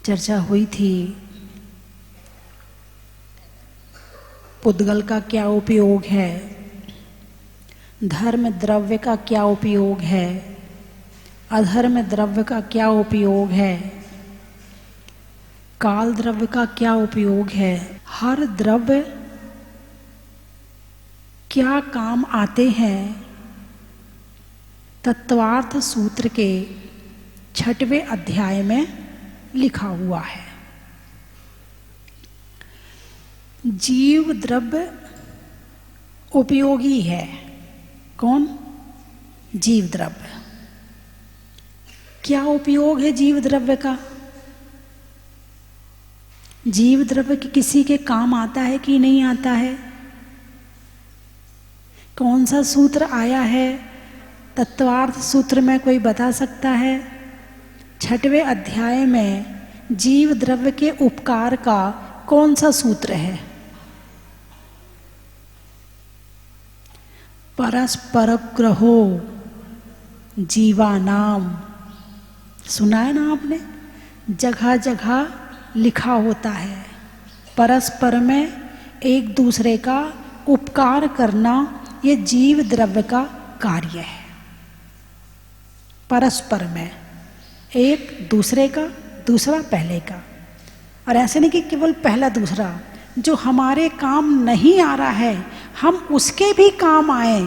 चर्चा हुई थी पुद्गल का क्या उपयोग है, धर्म द्रव्य का क्या उपयोग है, अधर्म द्रव्य का क्या उपयोग है, काल द्रव्य का क्या उपयोग है, हर द्रव्य क्या काम आते हैं। तत्वार्थ सूत्र के 6वें अध्याय में लिखा हुआ है। जीव द्रव्य उपयोगी है। कौन? जीव द्रव्य। क्या उपयोग है जीव द्रव्य का? जीव द्रव्य किसी के काम आता है कि नहीं आता है? कौन सा सूत्र आया है? तत्वार्थ सूत्र में कोई बता सकता है? 6वें अध्याय में जीव द्रव्य के उपकार का कौन सा सूत्र है? परस्पर ग्रहो जीवानाम। सुना है ना आपने? जगह जगह लिखा होता है परस्पर में एक दूसरे का उपकार करना, ये जीव द्रव्य का कार्य है। परस्पर में एक दूसरे का, दूसरा पहले का। और ऐसे नहीं कि केवल पहला दूसरा, जो हमारे काम नहीं आ रहा है हम उसके भी काम आए,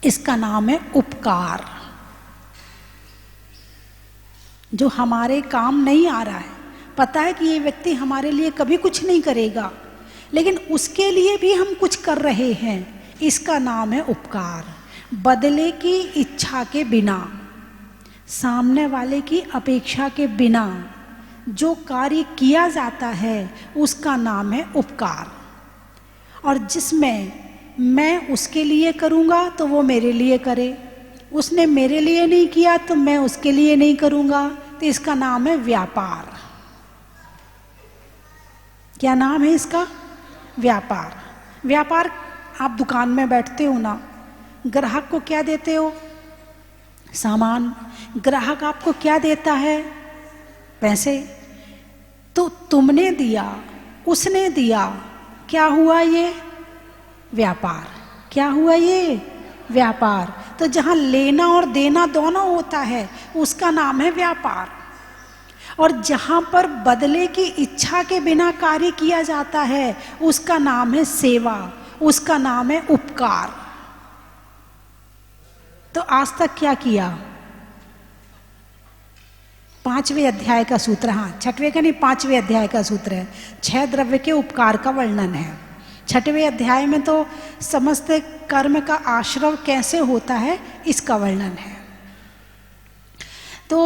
इसका नाम है उपकार। जो हमारे काम नहीं आ रहा है, पता है कि ये व्यक्ति हमारे लिए कभी कुछ नहीं करेगा, लेकिन उसके लिए भी हम कुछ कर रहे हैं, इसका नाम है उपकार। बदले की इच्छा के बिना, सामने वाले की अपेक्षा के बिना जो कार्य किया जाता है उसका नाम है उपकार। और जिसमें मैं उसके लिए करूँगा तो वो मेरे लिए करे, उसने मेरे लिए नहीं किया तो मैं उसके लिए नहीं करूँगा, तो इसका नाम है व्यापार। क्या नाम है इसका? व्यापार। व्यापार, आप दुकान में बैठते हो ना, ग्राहक को क्या देते हो? सामान। ग्राहक आपको क्या देता है? पैसे। तो तुमने दिया, उसने दिया, क्या हुआ? ये व्यापार। क्या हुआ? ये व्यापार। तो जहां लेना और देना दोनों होता है उसका नाम है व्यापार। और जहां पर बदले की इच्छा के बिना कार्य किया जाता है उसका नाम है सेवा, उसका नाम है उपकार। तो आज तक क्या किया? 5वें अध्याय का सूत्र, हाँ 6वें का नहीं, 5वें अध्याय का सूत्र है। 6 द्रव्य के उपकार का वर्णन है। 6वें अध्याय में तो समस्त कर्म का आश्रव कैसे होता है इसका वर्णन है। तो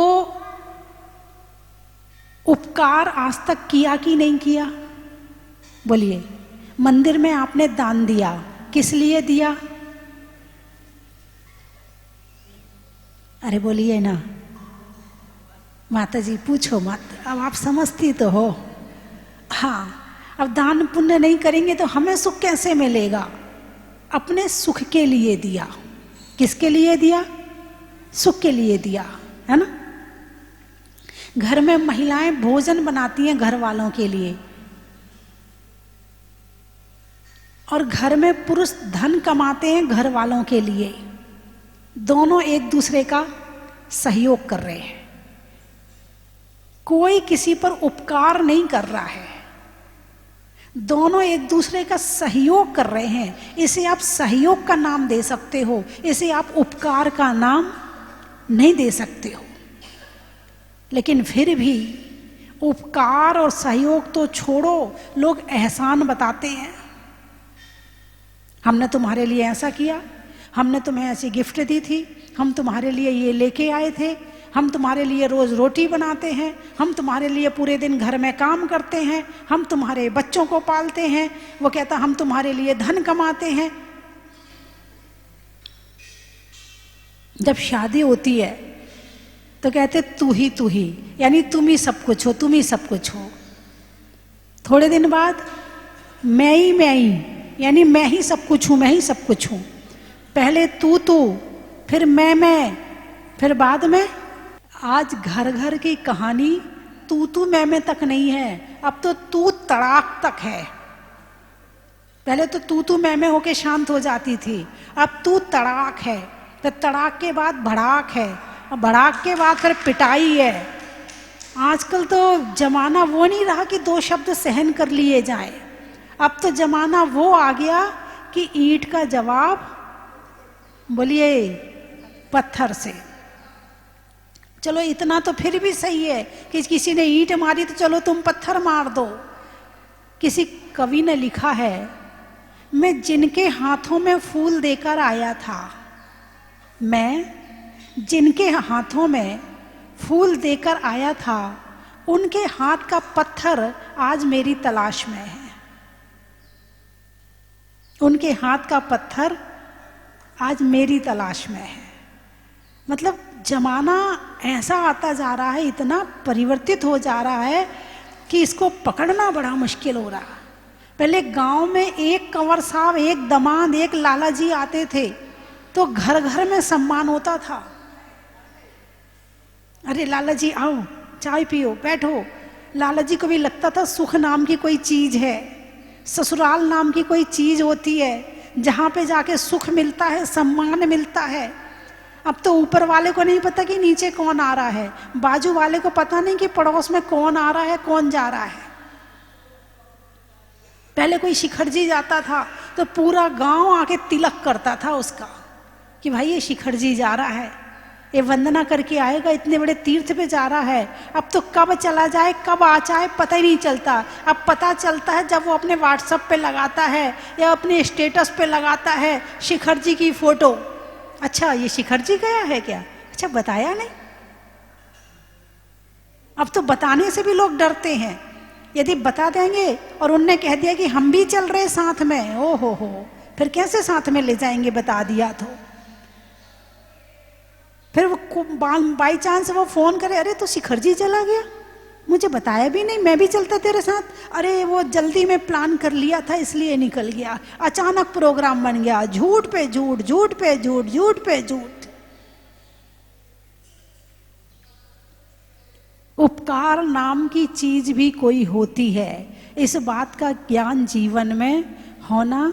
उपकार आज तक किया कि नहीं किया? बोलिए। मंदिर में आपने दान दिया, किस लिए दिया? अरे बोलिए ना माता जी, पूछो मत, अब आप समझती तो हो। हाँ, अब दान पुण्य नहीं करेंगे तो हमें सुख कैसे मिलेगा? अपने सुख के लिए दिया। किसके लिए दिया? सुख के लिए दिया, है ना। घर में महिलाएं भोजन बनाती हैं घर वालों के लिए, और घर में पुरुष धन कमाते हैं घर वालों के लिए। दोनों एक दूसरे का सहयोग कर रहे हैं, कोई किसी पर उपकार नहीं कर रहा है, दोनों एक दूसरे का सहयोग कर रहे हैं। इसे आप सहयोग का नाम दे सकते हो, इसे आप उपकार का नाम नहीं दे सकते हो। लेकिन फिर भी उपकार और सहयोग तो छोड़ो, लोग एहसान बताते हैं। हमने तुम्हारे लिए ऐसा किया, हमने तुम्हें ऐसी गिफ्ट दी थी, हम तुम्हारे लिए ये लेके आए थे, हम तुम्हारे लिए रोज रोटी बनाते हैं, हम तुम्हारे लिए पूरे दिन घर में काम करते हैं, हम तुम्हारे बच्चों को पालते हैं। वो कहता हम तुम्हारे लिए धन कमाते हैं। जब शादी होती है तो कहते तू ही, यानी तुम ही सब कुछ हो, तुम ही सब कुछ हो। थोड़े दिन बाद मैं ही, यानी मैं ही सब कुछ हूं, मैं ही सब कुछ हूं। पहले तू, फिर मैं, फिर बाद में। आज घर घर की कहानी तू मैं तक नहीं है, अब तो तू तड़ाक तक है। पहले तो तू मैं होके शांत हो जाती थी, अब तू तड़ाक है, तो तड़ाक के बाद भड़ाक है, और भड़ाक के बाद फिर पिटाई है। आजकल तो जमाना वो नहीं रहा कि 2 शब्द सहन कर लिए जाएं, अब तो जमाना वो आ गया कि ईंट का जवाब बोलिए पत्थर से। चलो इतना तो फिर भी सही है कि किसी ने ईंट मारी तो चलो तुम पत्थर मार दो। किसी कवि ने लिखा है, मैं जिनके हाथों में फूल देकर आया था, मैं जिनके हाथों में फूल देकर आया था, उनके हाथ का पत्थर आज मेरी तलाश में है। उनके हाथ का पत्थर आज मेरी तलाश में है। मतलब जमाना ऐसा आता जा रहा है, इतना परिवर्तित हो जा रहा है कि इसको पकड़ना बड़ा मुश्किल हो रहा है। पहले गांव में एक कंवर साहब, एक दमाद, एक लाला जी आते थे तो घर घर में सम्मान होता था। अरे लाला जी आओ, चाय पियो, बैठो। लाला जी को भी लगता था सुख नाम की कोई चीज है, ससुराल नाम की कोई चीज होती है, जहां पे जाके सुख मिलता है, सम्मान मिलता है। अब तो ऊपर वाले को नहीं पता कि नीचे कौन आ रहा है, बाजू वाले को पता नहीं कि पड़ोस में कौन आ रहा है, कौन जा रहा है। पहले कोई शिखर जी जाता था तो पूरा गांव आके तिलक करता था उसका कि भाई ये शिखर जी जा रहा है, ये वंदना करके आएगा, इतने बड़े तीर्थ पे जा रहा है। अब तो कब चला जाए कब आ जाए पता ही नहीं चलता। अब पता चलता है जब वो अपने व्हाट्सएप पे लगाता है या अपने स्टेटस पे लगाता है शिखर जी की फोटो। अच्छा ये शिखर जी गया है क्या? अच्छा बताया नहीं। अब तो बताने से भी लोग डरते हैं, यदि बता देंगे और उनने कह दिया कि हम भी चल रहे साथ में, ओ हो, फिर कैसे साथ में ले जाएंगे बता दिया तो। फिर वो बाई चांस वो फोन करे, अरे तो शिखर जी चला गया, मुझे बताया भी नहीं, मैं भी चलता तेरे साथ। अरे वो जल्दी में प्लान कर लिया था इसलिए निकल गया, अचानक प्रोग्राम बन गया। झूठ पे झूठ, झूठ पे झूठ, झूठ पे झूठ। उपकार नाम की चीज भी कोई होती है, इस बात का ज्ञान जीवन में होना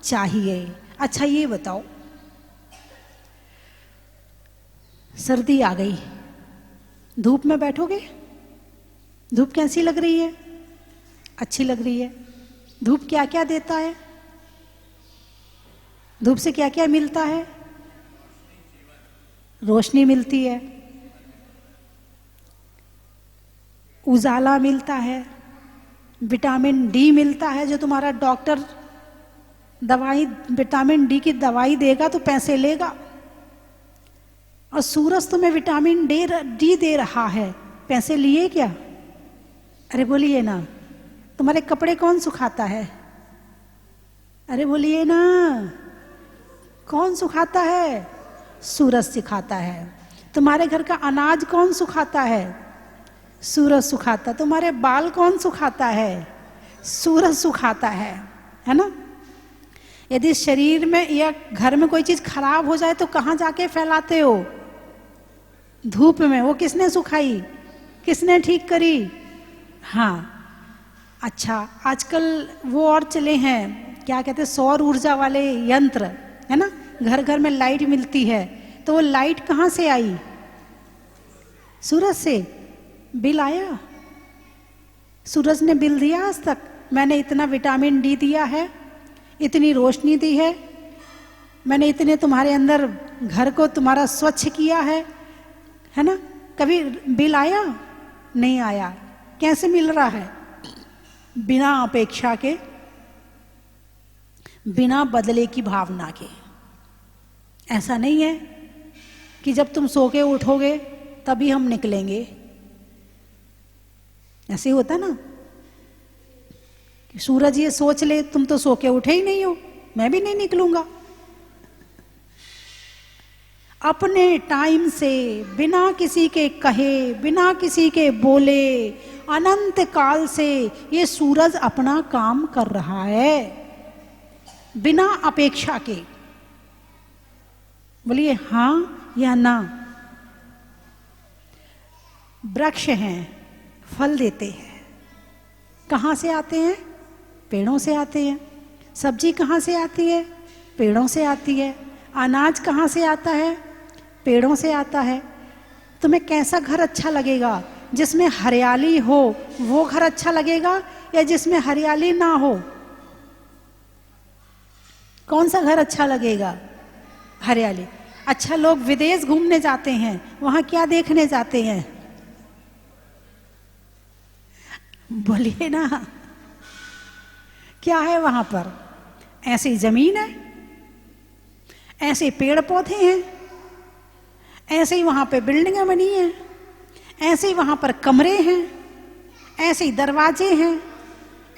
चाहिए। अच्छा ये बताओ, सर्दी आ गई, धूप में बैठोगे? धूप कैसी लग रही है? अच्छी लग रही है। धूप क्या क्या देता है? धूप से क्या क्या मिलता है? रोशनी मिलती है, उजाला मिलता है, विटामिन डी मिलता है, जो तुम्हारा डॉक्टर दवाई विटामिन डी की दवाई देगा तो पैसे लेगा। और सूरज तुम्हें विटामिन डी दे रहा है, पैसे लिए क्या? अरे बोलिए ना। तुम्हारे कपड़े कौन सुखाता है? अरे बोलिए ना, कौन सुखाता है? सूरज सिखाता है। तुम्हारे घर का अनाज कौन सुखाता है? सूरज सुखाता। तुम्हारे बाल कौन सुखाता है? सूरज सुखाता है ना। यदि शरीर में या घर में कोई चीज खराब हो जाए तो कहाँ जाके फैलाते हो? धूप में। वो किसने सुखाई, किसने ठीक करी? हाँ। अच्छा आजकल वो और चले हैं, क्या कहते हैं, सौर ऊर्जा वाले यंत्र, है ना, घर घर में लाइट मिलती है। तो वो लाइट कहाँ से आई? सूरज से। बिल आया? सूरज ने बिल दिया आज तक? मैंने इतना विटामिन डी दिया है, इतनी रोशनी दी है, मैंने इतने तुम्हारे अंदर घर को तुम्हारा स्वच्छ किया है ना, कभी बिल आया? नहीं आया। कैसे मिल रहा है? बिना अपेक्षा के, बिना बदले की भावना के। ऐसा नहीं है कि जब तुम सो के उठोगे तभी हम निकलेंगे। ऐसे ही होता ना कि सूरज ये सोच ले तुम तो सो के उठे ही नहीं हो, मैं भी नहीं निकलूंगा। अपने टाइम से, बिना किसी के कहे, बिना किसी के बोले, अनंत काल से ये सूरज अपना काम कर रहा है, बिना अपेक्षा के। बोलिए हाँ या ना। वृक्ष हैं, फल देते हैं। कहाँ से आते हैं? पेड़ों से आते हैं। सब्जी कहाँ से आती है? पेड़ों से आती है। अनाज कहाँ से आता है? पेड़ों से आता है। तुम्हें कैसा घर अच्छा लगेगा? जिसमें हरियाली हो वो घर अच्छा लगेगा या जिसमें हरियाली ना हो? कौन सा घर अच्छा लगेगा? हरियाली। अच्छा, लोग विदेश घूमने जाते हैं, वहां क्या देखने जाते हैं? बोलिए ना, क्या है वहां पर? ऐसी जमीन है, ऐसे पेड़ पौधे हैं, ऐसे ही वहां पे बिल्डिंगें बनी हैं, ऐसे ही वहां पर कमरे हैं, ऐसे ही दरवाजे हैं,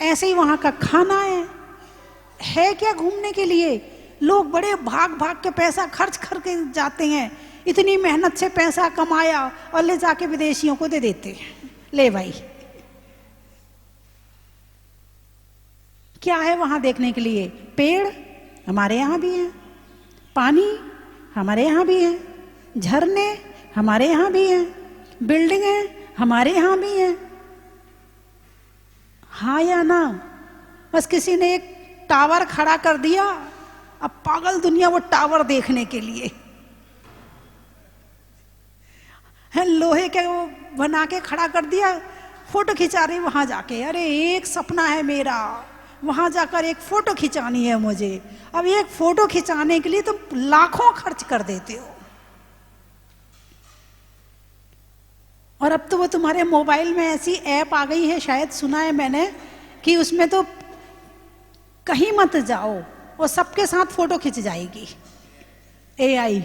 ऐसे ही वहां का खाना है क्या घूमने के लिए? लोग बड़े भाग भाग के पैसा खर्च करके जाते हैं, इतनी मेहनत से पैसा कमाया और ले जाके विदेशियों को दे देते हैं। ले भाई, क्या है वहां देखने के लिए? पेड़ हमारे यहाँ भी हैं, पानी हमारे यहाँ भी है, झरने हमारे यहाँ भी हैं, बिल्डिंगें हमारे यहाँ भी हैं। हाँ या ना? बस किसी ने एक टावर खड़ा कर दिया, अब पागल दुनिया वो टावर देखने के लिए है, लोहे के वो बना के खड़ा कर दिया, फोटो खिंचा रही वहां जाके। अरे एक सपना है मेरा, वहां जाकर एक फोटो खिंचानी है मुझे। अब एक फोटो खिंचाने के लिए तुम लाखों खर्च कर देते हो, और अब तो वो तुम्हारे मोबाइल में ऐसी ऐप आ गई है, शायद सुना है मैंने, कि उसमें तो कहीं मत जाओ, वो सबके साथ फोटो खिंच जाएगी। एआई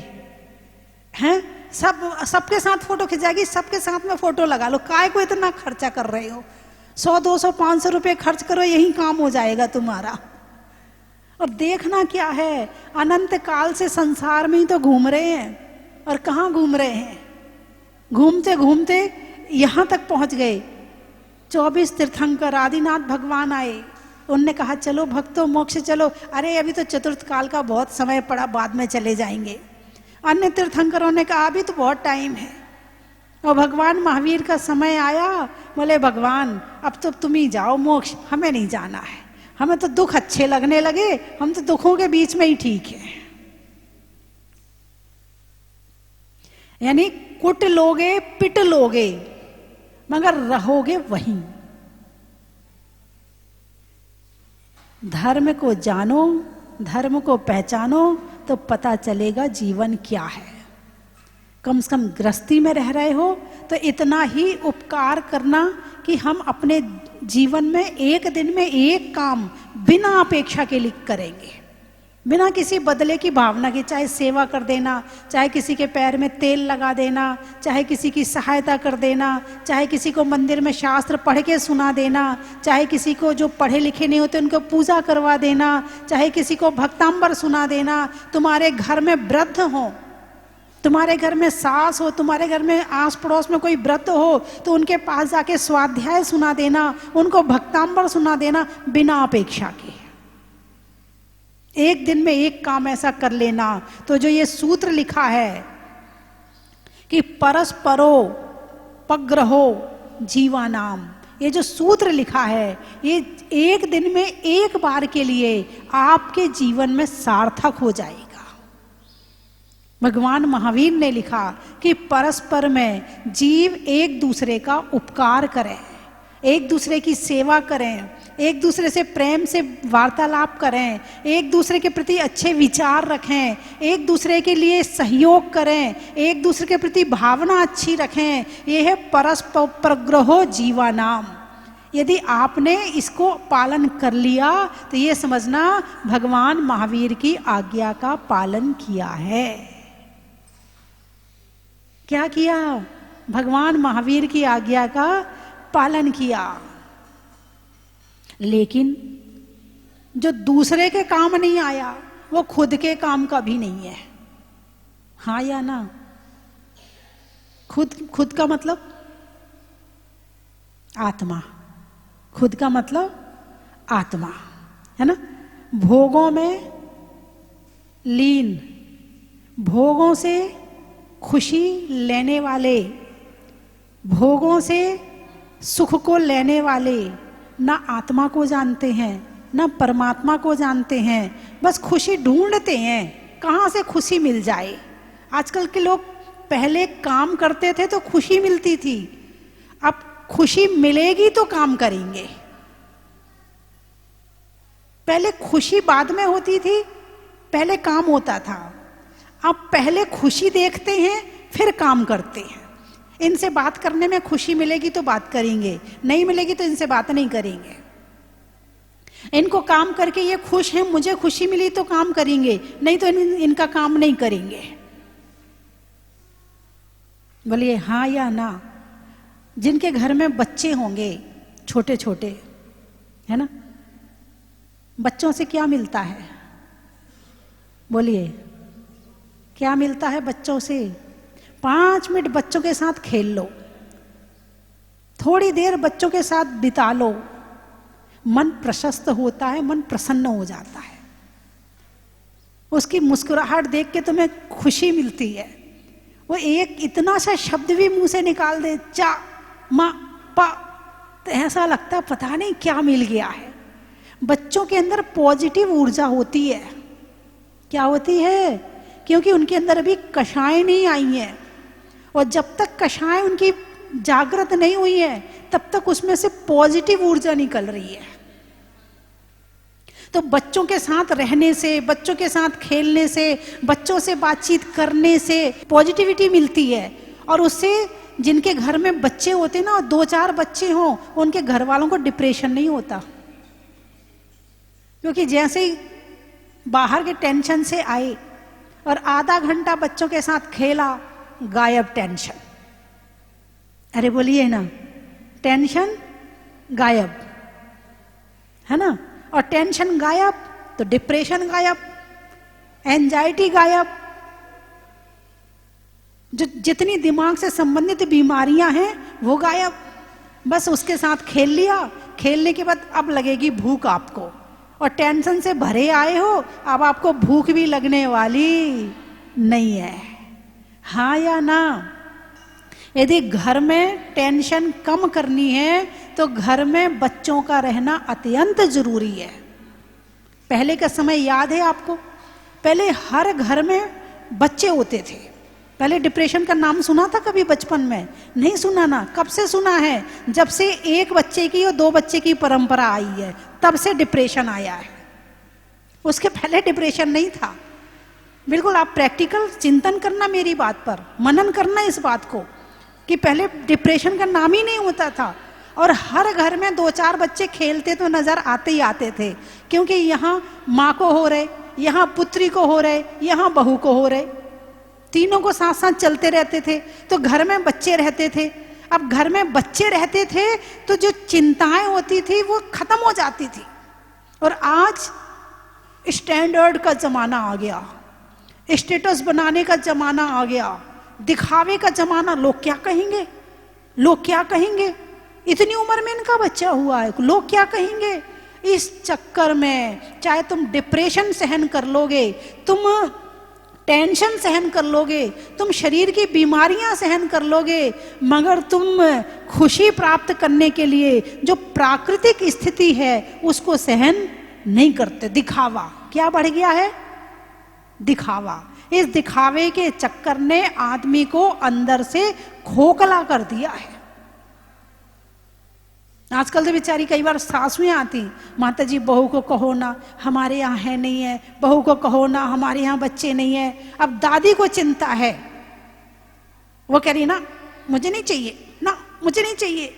हैं, सबके साथ फोटो खिंच जाएगी, सबके साथ में फोटो लगा लो। काय को इतना खर्चा कर रहे हो? 100 200 500 रुपए खर्च करो, यही काम हो जाएगा तुम्हारा। और देखना क्या है, अनंत काल से संसार में ही तो घूम रहे हैं। और कहाँ घूम रहे हैं? घूमते घूमते यहां तक पहुंच गए। 24 तीर्थंकर आदिनाथ भगवान आए, उनने कहा चलो भक्तों मोक्ष चलो। अरे अभी तो चतुर्थ काल का बहुत समय पड़ा, बाद में चले जाएंगे। अन्य तीर्थंकरों ने कहा अभी तो बहुत टाइम है। और भगवान महावीर का समय आया, बोले भगवान अब तो तुम ही जाओ मोक्ष, हमें नहीं जाना है, हमें तो दुख अच्छे लगने लगे, हम तो दुखों के बीच में ही ठीक है। यानी कुट लोगे पिट लोगे मगर रहोगे वहीं। धर्म को जानो, धर्म को पहचानो तो पता चलेगा जीवन क्या है। कम से कम गृहस्थी में रह रहे हो तो इतना ही उपकार करना कि हम अपने जीवन में एक दिन में एक काम बिना अपेक्षा के लिए करेंगे, बिना किसी बदले की भावना की। चाहे सेवा कर देना, चाहे किसी के पैर में तेल लगा देना, चाहे किसी की सहायता कर देना, चाहे किसी को मंदिर में शास्त्र पढ़ के सुना देना, चाहे किसी को जो पढ़े लिखे नहीं होते उनको पूजा करवा देना, चाहे किसी को भक्तांबर सुना देना। तुम्हारे घर में वृद्ध हो, तुम्हारे घर में सास हो, तुम्हारे घर में आस पड़ोस में कोई व्रत हो तो उनके पास जाके स्वाध्याय सुना देना, उनको भक्तांबर सुना देना, बिना अपेक्षा के। एक दिन में एक काम ऐसा कर लेना। तो जो ये सूत्र लिखा है कि परस्परो पग्रहो जीवानाम, ये जो सूत्र लिखा है ये एक दिन में एक बार के लिए आपके जीवन में सार्थक हो जाएगा। भगवान महावीर ने लिखा कि परस्पर में जीव एक दूसरे का उपकार करें, एक दूसरे की सेवा करें, एक दूसरे से प्रेम से वार्तालाप करें, एक दूसरे के प्रति अच्छे विचार रखें, एक दूसरे के लिए सहयोग करें, एक दूसरे के प्रति भावना अच्छी रखें। यह है परस्पर प्रग्रहो जीवानाम। यदि आपने इसको पालन कर लिया तो ये समझना भगवान महावीर की आज्ञा का पालन किया है। क्या किया? भगवान महावीर की आज्ञा का पालन किया। लेकिन जो दूसरे के काम नहीं आया वो खुद के काम का भी नहीं है। हाँ या ना? खुद का मतलब आत्मा, खुद का मतलब आत्मा है ना। भोगों में लीन, भोगों से खुशी लेने वाले, भोगों से सुख को लेने वाले ना आत्मा को जानते हैं ना परमात्मा को जानते हैं, बस खुशी ढूंढते हैं कहाँ से खुशी मिल जाए। आजकल के लोग पहले काम करते थे तो खुशी मिलती थी, अब खुशी मिलेगी तो काम करेंगे। पहले खुशी बाद में होती थी, पहले काम होता था। अब पहले खुशी देखते हैं फिर काम करते हैं। इनसे बात करने में खुशी मिलेगी तो बात करेंगे, नहीं मिलेगी तो इनसे बात नहीं करेंगे। इनको काम करके ये खुश हैं, मुझे खुशी मिली तो काम करेंगे, नहीं तो इनका काम नहीं करेंगे। बोलिए हाँ या ना। जिनके घर में बच्चे होंगे छोटे छोटे, है ना, बच्चों से क्या मिलता है? बोलिए क्या मिलता है बच्चों से? 5 मिनट बच्चों के साथ खेल लो, थोड़ी देर बच्चों के साथ बिता लो, मन प्रशस्त होता है, मन प्रसन्न हो जाता है। उसकी मुस्कुराहट देख के तुम्हें खुशी मिलती है। वो एक इतना सा शब्द भी मुंह से निकाल दे, चा मा पा, तो ऐसा लगता है पता नहीं क्या मिल गया है। बच्चों के अंदर पॉजिटिव ऊर्जा होती है। क्या होती है? क्योंकि उनके अंदर अभी कषाय नहीं आई है, और जब तक कषाय उनकी जागृत नहीं हुई है तब तक उसमें से पॉजिटिव ऊर्जा निकल रही है। तो बच्चों के साथ रहने से, बच्चों के साथ खेलने से, बच्चों से बातचीत करने से पॉजिटिविटी मिलती है। और उससे जिनके घर में बच्चे होते ना, 2-4 बच्चे हों, उनके घर वालों को डिप्रेशन नहीं होता। क्योंकि जैसे ही बाहर के टेंशन से आए और आधा घंटा बच्चों के साथ खेला, गायब टेंशन। अरे बोलिए ना, टेंशन गायब, है ना। और टेंशन गायब तो डिप्रेशन गायब, एंजाइटी गायब, जो जितनी दिमाग से संबंधित बीमारियां हैं वो गायब। बस उसके साथ खेल लिया, खेलने के बाद अब लगेगी भूख आपको, और टेंशन से भरे आए हो, अब आपको भूख भी लगने वाली नहीं है। हाँ या ना? यदि घर में टेंशन कम करनी है तो घर में बच्चों का रहना अत्यंत जरूरी है। पहले का समय याद है आपको? पहले हर घर में बच्चे होते थे। पहले डिप्रेशन का नाम सुना था कभी बचपन में? नहीं सुना ना। कब से सुना है? जब से 1 बच्चे की और 2 बच्चे की परंपरा आई है, तब से डिप्रेशन आया है। उसके पहले डिप्रेशन नहीं था। बिल्कुल आप प्रैक्टिकल चिंतन करना, मेरी बात पर मनन करना इस बात को, कि पहले डिप्रेशन का नाम ही नहीं होता था। और हर घर में 2-4 बच्चे खेलते तो नजर आते ही आते थे, क्योंकि यहाँ माँ को हो रहे, यहाँ पुत्री को हो रहे, यहाँ बहू को हो रहे, तीनों को साथ साथ चलते रहते थे। तो घर में बच्चे रहते थे। अब घर में बच्चे रहते थे तो जो चिंताएं होती थी वो खत्म हो जाती थी। और आज स्टैंडर्ड का जमाना आ गया, स्टेटस बनाने का जमाना आ गया, दिखावे का जमाना। लोग क्या कहेंगे, लोग क्या कहेंगे, इतनी उम्र में इनका बच्चा हुआ है, लोग क्या कहेंगे। इस चक्कर में चाहे तुम डिप्रेशन सहन कर लोगे, तुम टेंशन सहन कर लोगे, तुम शरीर की बीमारियां सहन कर लोगे, मगर तुम खुशी प्राप्त करने के लिए जो प्राकृतिक स्थिति है उसको सहन नहीं करते। दिखावा क्या बढ़ गया है? दिखावा। इस दिखावे के चक्कर ने आदमी को अंदर से खोखला कर दिया है। आजकल तो बेचारी कई बार सासुएं आती, माता जी बहू को कहो ना हमारे यहाँ है नहीं है, बहू को कहो ना हमारे यहाँ बच्चे नहीं है। अब दादी को चिंता है, वो कह रही ना मुझे नहीं चाहिए, ना मुझे नहीं चाहिए।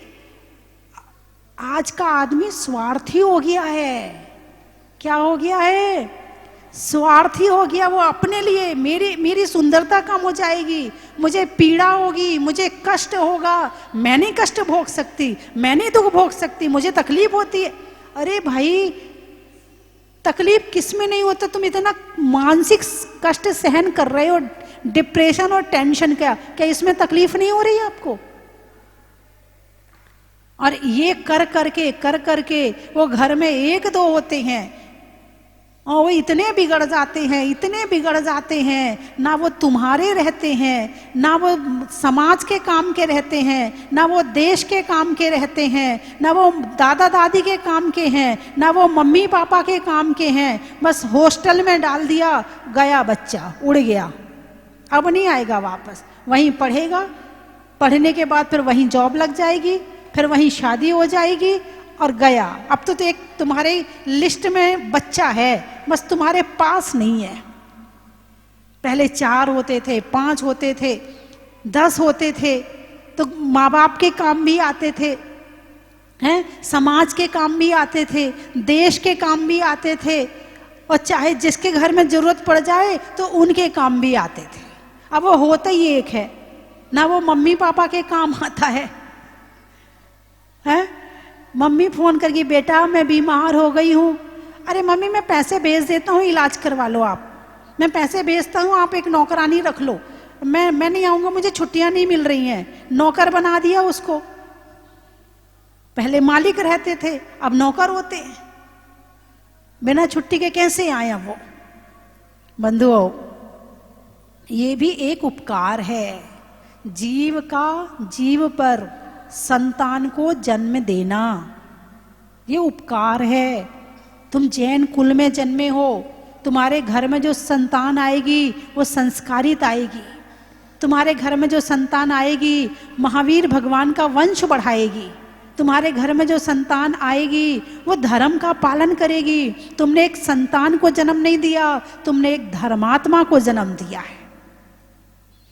आज का आदमी स्वार्थी हो गया है। क्या हो गया है? स्वार्थी हो गया। वो अपने लिए, मेरी सुंदरता कम हो जाएगी, मुझे पीड़ा होगी, मुझे कष्ट होगा, मैं नहीं कष्ट भोग सकती, मैं नहीं दुख भोग सकती, मुझे तकलीफ होती है। अरे भाई, तकलीफ किस में नहीं होता? तुम इतना मानसिक कष्ट सहन कर रहे हो, डिप्रेशन और टेंशन का, क्या इसमें तकलीफ नहीं हो रही है आपको? और ये कर करके वो घर में 1-2 होते हैं और वो इतने बिगड़ जाते हैं, इतने बिगड़ जाते हैं, ना वो तुम्हारे रहते हैं, ना वो समाज के काम के रहते हैं, ना वो देश के काम के रहते हैं, ना वो दादा दादी के काम के हैं, ना वो मम्मी पापा के काम के हैं। बस हॉस्टल में डाल दिया, गया बच्चा, उड़ गया, अब नहीं आएगा वापस। वहीं पढ़ेगा, पढ़ने के बाद फिर वहीं जॉब लग जाएगी, फिर वहीं शादी हो जाएगी और गया। अब तो एक तुम्हारे लिस्ट में बच्चा है, बस तुम्हारे पास नहीं है। पहले 4 होते थे, 5 होते थे, 10 होते थे, तो माँ बाप के काम भी आते थे, हैं, समाज के काम भी आते थे, देश के काम भी आते थे, और चाहे जिसके घर में जरूरत पड़ जाए तो उनके काम भी आते थे। अब वो होता ही एक है, ना वो मम्मी पापा के काम आता है। मम्मी फोन करके, बेटा मैं बीमार हो गई हूँ, अरे मम्मी मैं पैसे भेज देता हूँ, इलाज करवा लो आप, मैं पैसे भेजता हूँ, आप एक नौकरानी रख लो, मैं नहीं आऊँगा, मुझे छुट्टियाँ नहीं मिल रही हैं। नौकर बना दिया उसको। पहले मालिक रहते थे, अब नौकर होते हैं। बिना छुट्टी के कैसे आया वो? बंधुओं, ये भी एक उपकार है जीव का, जीव पर संतान को जन्म देना, ये उपकार है। तुम जैन कुल में जन्मे हो, तुम्हारे घर में जो संतान आएगी वो संस्कारित आएगी। तुम्हारे घर में जो संतान आएगी महावीर भगवान का वंश बढ़ाएगी। तुम्हारे घर में जो संतान आएगी वो धर्म का पालन करेगी। तुमने एक संतान को जन्म नहीं दिया, तुमने एक धर्मात्मा को जन्म दिया है।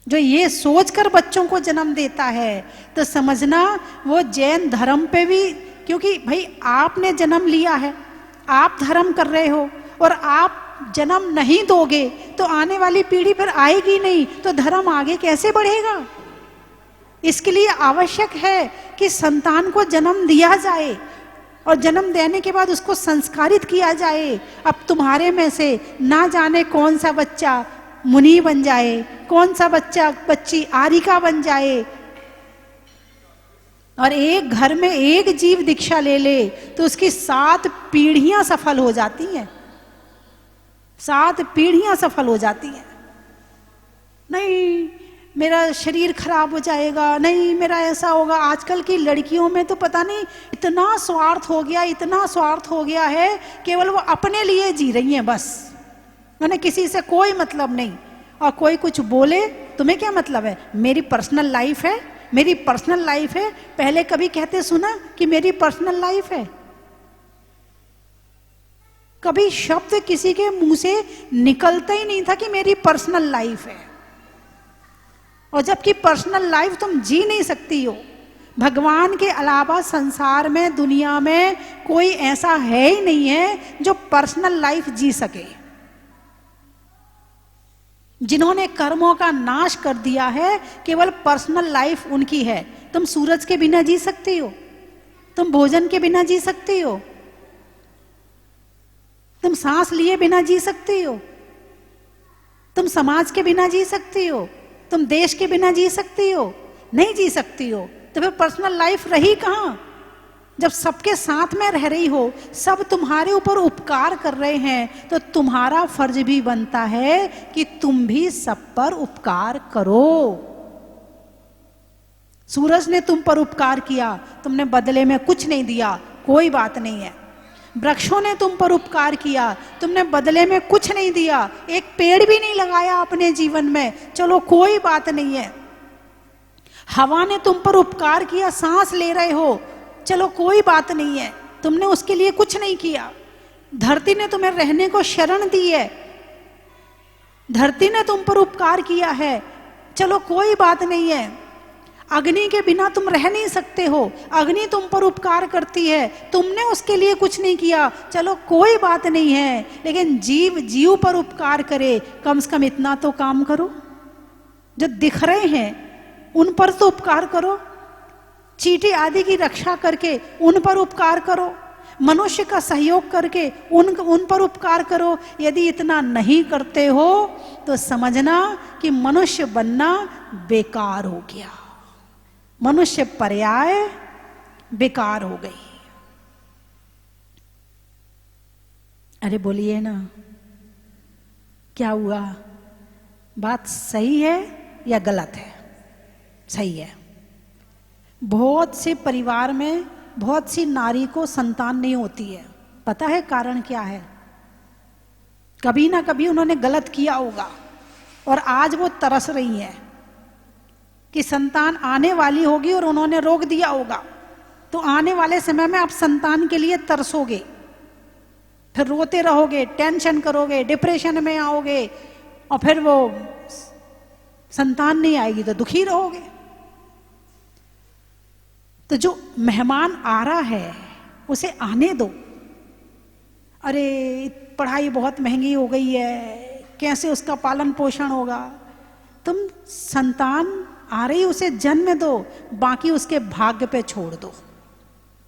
जो ये सोचकर बच्चों को जन्म देता है तो समझना वो जैन धर्म पे भी, क्योंकि भाई आपने जन्म लिया है, आप धर्म कर रहे हो, और आप जन्म नहीं दोगे तो आने वाली पीढ़ी फिर आएगी नहीं, तो धर्म आगे कैसे बढ़ेगा? इसके लिए आवश्यक है कि संतान को जन्म दिया जाए, और जन्म देने के बाद उसको संस्कारित किया जाए। अब तुम्हारे में से ना जाने कौन सा बच्चा मुनि बन जाए, कौन सा बच्ची आरिका बन जाए, और एक घर में एक जीव दीक्षा ले ले तो उसकी 7 पीढ़ियां सफल हो जाती हैं। 7 पीढ़ियां सफल हो जाती हैं। नहीं मेरा शरीर खराब हो जाएगा, नहीं मेरा ऐसा होगा। आजकल की लड़कियों में तो पता नहीं इतना स्वार्थ हो गया, इतना स्वार्थ हो गया है, केवल वो अपने लिए जी रही हैं बस। उन्हें किसी से कोई मतलब नहीं, और कोई कुछ बोले तुम्हें क्या मतलब है? मेरी पर्सनल लाइफ है, मेरी पर्सनल लाइफ है। पहले कभी कहते सुना कि मेरी पर्सनल लाइफ है? कभी शब्द किसी के मुंह से निकलता ही नहीं था कि मेरी पर्सनल लाइफ है। और जबकि पर्सनल लाइफ तुम जी नहीं सकती हो। भगवान के अलावा संसार में, दुनिया में कोई ऐसा है ही नहीं है जो पर्सनल लाइफ जी सके। जिन्होंने कर्मों का नाश कर दिया है, केवल पर्सनल लाइफ उनकी है। तुम सूरज के बिना जी सकती हो? तुम भोजन के बिना जी सकती हो? तुम सांस लिए बिना जी सकती हो? तुम समाज के बिना जी सकती हो? तुम देश के बिना जी सकती हो? नहीं जी सकती हो। तो फिर पर्सनल लाइफ रही कहां? जब सबके साथ में रह रही हो, सब तुम्हारे ऊपर उपकार कर रहे हैं, तो तुम्हारा फर्ज भी बनता है कि तुम भी सब पर उपकार करो। सूरज ने तुम पर उपकार किया, तुमने बदले में कुछ नहीं दिया, कोई बात नहीं है। वृक्षों ने तुम पर उपकार किया, तुमने बदले में कुछ नहीं दिया, एक पेड़ भी नहीं लगाया अपने जीवन में, चलो कोई बात नहीं है। हवा ने तुम पर उपकार किया, सांस ले रहे हो, चलो कोई बात नहीं है, तुमने उसके लिए कुछ नहीं किया। धरती ने तुम्हें रहने को शरण दी है, धरती ने तुम पर उपकार किया है, चलो कोई बात नहीं है। अग्नि के बिना तुम रह नहीं सकते हो, अग्नि तुम पर उपकार करती है, तुमने उसके लिए कुछ नहीं किया, चलो कोई बात नहीं है। लेकिन जीव जीव पर उपकार करे, कम से कम इतना तो काम करो। जो दिख रहे हैं उन पर तो उपकार करो, चींटी आदि की रक्षा करके उन पर उपकार करो, मनुष्य का सहयोग करके उन पर उपकार करो। यदि इतना नहीं करते हो तो समझना कि मनुष्य बनना बेकार हो गया, मनुष्य पर्याय बेकार हो गई। अरे बोलिए ना, क्या हुआ? बात सही है या गलत है? सही है। बहुत से परिवार में बहुत सी नारी को संतान नहीं होती है। पता है कारण क्या है? कभी ना कभी उन्होंने गलत किया होगा और आज वो तरस रही है कि संतान आने वाली होगी और उन्होंने रोक दिया होगा। तो आने वाले समय में आप संतान के लिए तरसोगे, फिर रोते रहोगे, टेंशन करोगे, डिप्रेशन में आओगे और फिर वो संतान नहीं आएगी तो दुखी रहोगे। तो जो मेहमान आ रहा है उसे आने दो। अरे पढ़ाई बहुत महंगी हो गई है, कैसे उसका पालन पोषण होगा? तुम संतान आ रही उसे जन्म दो, बाकी उसके भाग्य पे छोड़ दो।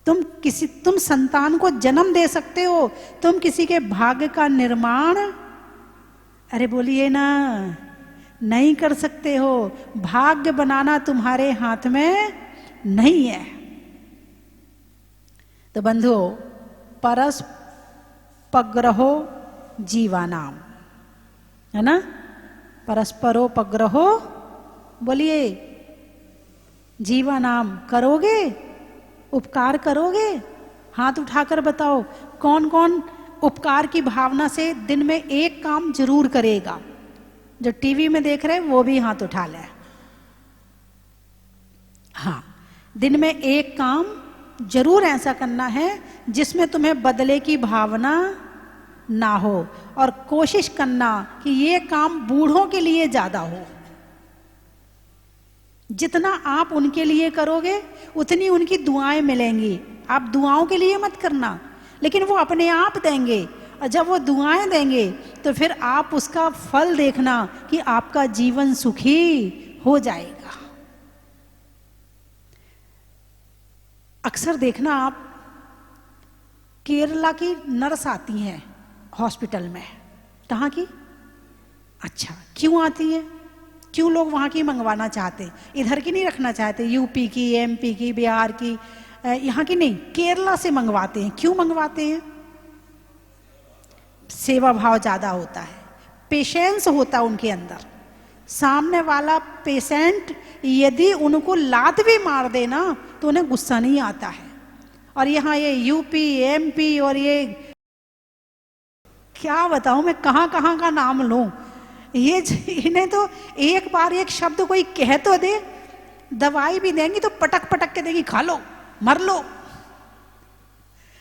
तुम संतान को जन्म दे सकते हो, तुम किसी के भाग्य का निर्माण, अरे बोलिए ना, नहीं कर सकते हो। भाग्य बनाना तुम्हारे हाथ में नहीं है। तो बंधुओं, परस्पग्रहो जीवानाम, है ना? परस्परोपग्रहो, बोलिए, जीवानाम। करोगे? उपकार करोगे? हाथ उठाकर बताओ कौन कौन उपकार की भावना से दिन में एक काम जरूर करेगा। जो टीवी में देख रहे हैं वो भी हाथ उठा ले। हाँ, दिन में एक काम जरूर ऐसा करना है जिसमें तुम्हें बदले की भावना ना हो, और कोशिश करना कि ये काम बूढ़ों के लिए ज्यादा हो। जितना आप उनके लिए करोगे उतनी उनकी दुआएं मिलेंगी। आप दुआओं के लिए मत करना, लेकिन वो अपने आप देंगे, और जब वो दुआएं देंगे तो फिर आप उसका फल देखना कि आपका जीवन सुखी हो जाएगा। अक्सर देखना आप, केरला की नर्स आती हैं हॉस्पिटल में। कहाँ की? अच्छा, क्यों आती है? क्यों लोग वहाँ की मंगवाना चाहते? इधर की नहीं रखना चाहते, यूपी की, एमपी की, बिहार की, यहाँ की नहीं, केरला से मंगवाते हैं। क्यों मंगवाते हैं? सेवा भाव ज़्यादा होता है, पेशेंस होता है उनके अंदर। सामने वाला पेशेंट यदि उनको लात भी मार देना तो उन्हें गुस्सा नहीं आता है। और यहाँ ये यूपी, एमपी और ये क्या बताऊँ मैं, कहाँ कहाँ का नाम लूँ, ये इन्हें तो एक बार एक शब्द कोई कह तो दे, दवाई भी देंगी तो पटक पटक के देंगी, खा लो, मर लो।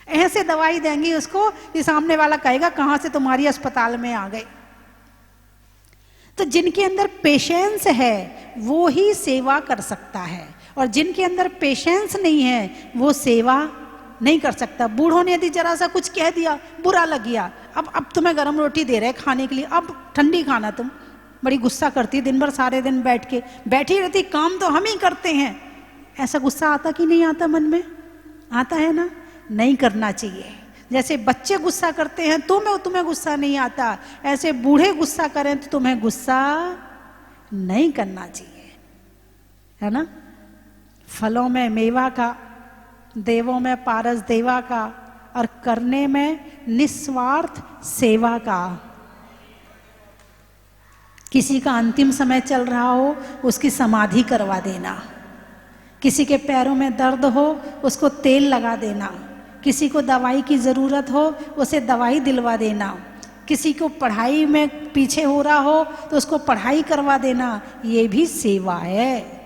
ऐसे दवाई देंगी उसको कि सामने वाला कहेगा कहाँ से तुम्हारी अस्पताल में आ गए। तो जिनके अंदर पेशेंस है वो ही सेवा कर सकता है, और जिनके अंदर पेशेंस नहीं है वो सेवा नहीं कर सकता। बूढ़ों ने यदि जरा सा कुछ कह दिया, बुरा लग गया, अब तुम्हें गरम रोटी दे रहे खाने के लिए, अब ठंडी खाना, तुम बड़ी गुस्सा करती, दिन भर सारे दिन बैठी रहती, काम तो हम ही करते हैं। ऐसा गुस्सा आता कि नहीं आता? मन में आता है ना? नहीं करना चाहिए। जैसे बच्चे गुस्सा करते हैं तुम्हें गुस्सा नहीं आता, ऐसे बूढ़े गुस्सा करें तो तुम्हें गुस्सा नहीं करना चाहिए, है ना? फलों में मेवा का, देवों में पारस देवा का, और करने में निस्वार्थ सेवा का। किसी का अंतिम समय चल रहा हो उसकी समाधि करवा देना, किसी के पैरों में दर्द हो उसको तेल लगा देना, किसी को दवाई की ज़रूरत हो उसे दवाई दिलवा देना, किसी को पढ़ाई में पीछे हो रहा हो तो उसको पढ़ाई करवा देना, ये भी सेवा है।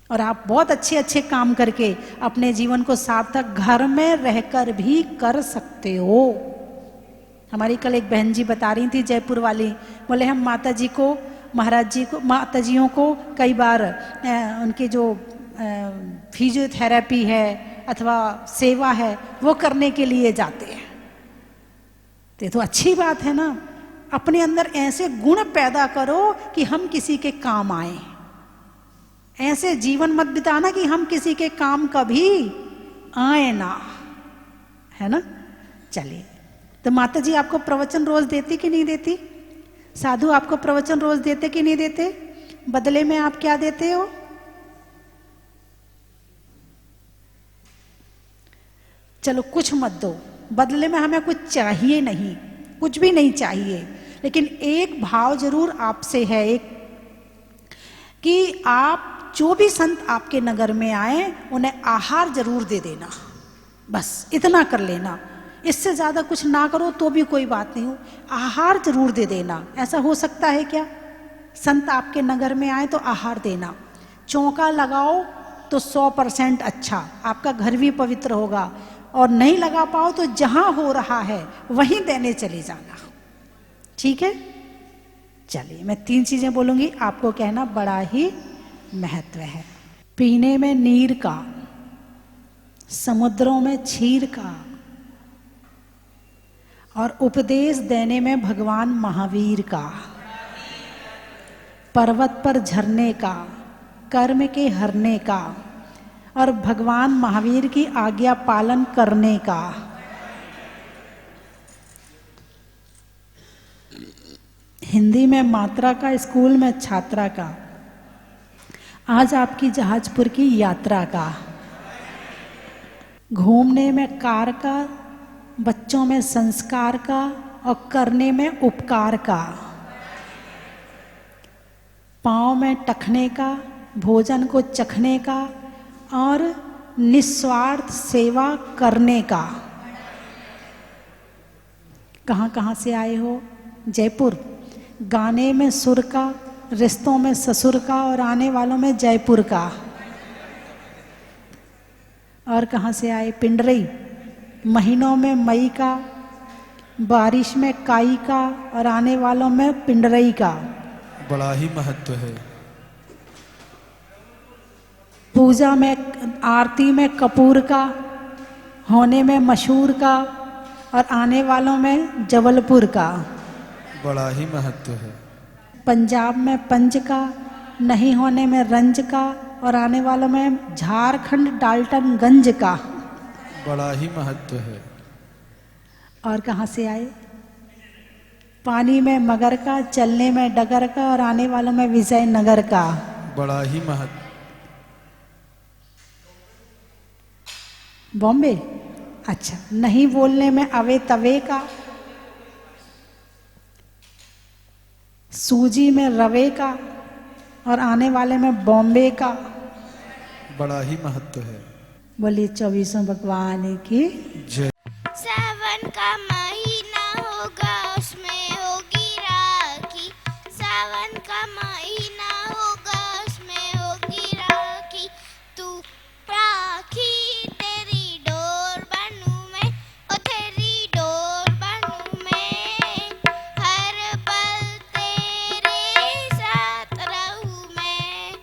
और आप बहुत अच्छे अच्छे काम करके अपने जीवन को सार्थक घर में रहकर भी कर सकते हो। हमारी कल एक बहन जी बता रही थी, जयपुर वाली, बोले हम माता जी को, महाराज जी को, माता जियों को कई बार उनकी जो फिजियोथेरेपी है अथवा सेवा है वो करने के लिए जाते हैं। तो अच्छी बात है ना, अपने अंदर ऐसे गुण पैदा करो कि हम किसी के काम आए। ऐसे जीवन मत बिताना कि हम किसी के काम कभी आए ना, है ना? चलिए, तो माता जी आपको प्रवचन रोज देती कि नहीं देती? साधु आपको प्रवचन रोज देते कि नहीं देते? बदले में आप क्या देते हो? चलो कुछ मत दो, बदले में हमें कुछ चाहिए नहीं, कुछ भी नहीं चाहिए, लेकिन एक भाव जरूर आपसे है, एक कि आप जो भी संत आपके नगर में आए उन्हें आहार जरूर दे देना, बस इतना कर लेना, इससे ज़्यादा कुछ ना करो तो भी कोई बात नहीं हो, आहार जरूर दे देना। ऐसा हो सकता है क्या? संत आपके नगर में आए तो आहार देना, चौका लगाओ तो 100% अच्छा, आपका घर भी पवित्र होगा, और नहीं लगा पाओ तो जहाँ हो रहा है वहीं देने चले जाना, ठीक है? चलिए मैं 3 चीज़ें बोलूँगी, आपको कहना बड़ा ही महत्व है। पीने में नीर का, समुद्रों में क्षीर का, और उपदेश देने में भगवान महावीर का, पर्वत पर झरने का, कर्म के हरने का, और भगवान महावीर की आज्ञा पालन करने का। हिंदी में मात्रा का, स्कूल में छात्रा का, आज आपकी जहाजपुर की यात्रा का, घूमने में कार का, बच्चों में संस्कार का, और करने में उपकार का, पाँव में टखने का, भोजन को चखने का, और निस्वार्थ सेवा करने का। कहाँ कहाँ से आए हो? जयपुर। गाने में सुर का, रिश्तों में ससुर का, और आने वालों में जयपुर का। और कहाँ से आए? पिंडरई। महीनों में मई का, बारिश में काई का, और आने वालों में पिंडरई का। बड़ा ही महत्व है। पूजा में, आरती में कपूर का, होने में मशहूर का, और आने वालों में जबलपुर का। बड़ा ही महत्व है। पंजाब में पंज का, नहीं होने में रंज का, और आने वालों में झारखंड डाल्टनगंज का। बड़ा ही महत्व है। और कहाँ से आए? पानी में मगर का, चलने में डगर का, और आने वालों में विजयनगर का। बड़ा ही महत्व। बॉम्बे। अच्छा, नहीं बोलने में अवे तवे का, सूजी में रवे का, और आने वाले में बॉम्बे का। बड़ा ही महत्व है। बोलिए 24 भगवान की जय। सावन का महीना होगा, उसमें होगी राखी। सावन का महीना होगा, उसमें होगी राखी। तू राखी तेरी डोर बनूं मैं, ओ तेरी डोर बनूं मैं। हर पल तेरे साथ रहूं मैं।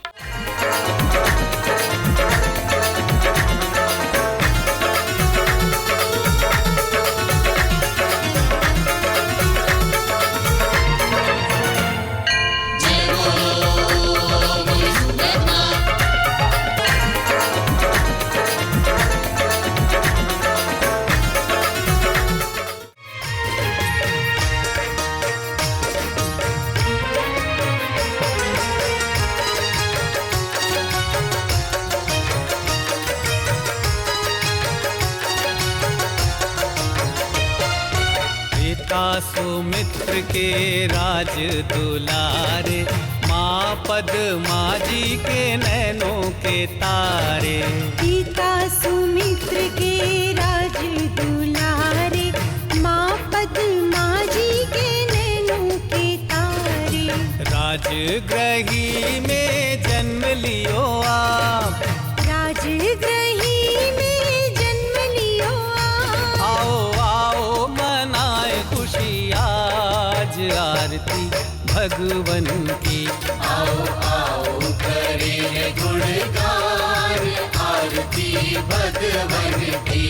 सुमित्र के राज दुलारे, माँ पद्मा जी के नैनों के तारे। पिता सुमित्र के राज दुलारे, माँ पद्मा जी के नैनों के तारे। राजगृही में जन्म लियो आप, राजगृही में जन्म लियो आप। आओ आओ मनाए खुशी आज आरती भगवन की। आओ आओ करें गुणगान आरती भगवन की।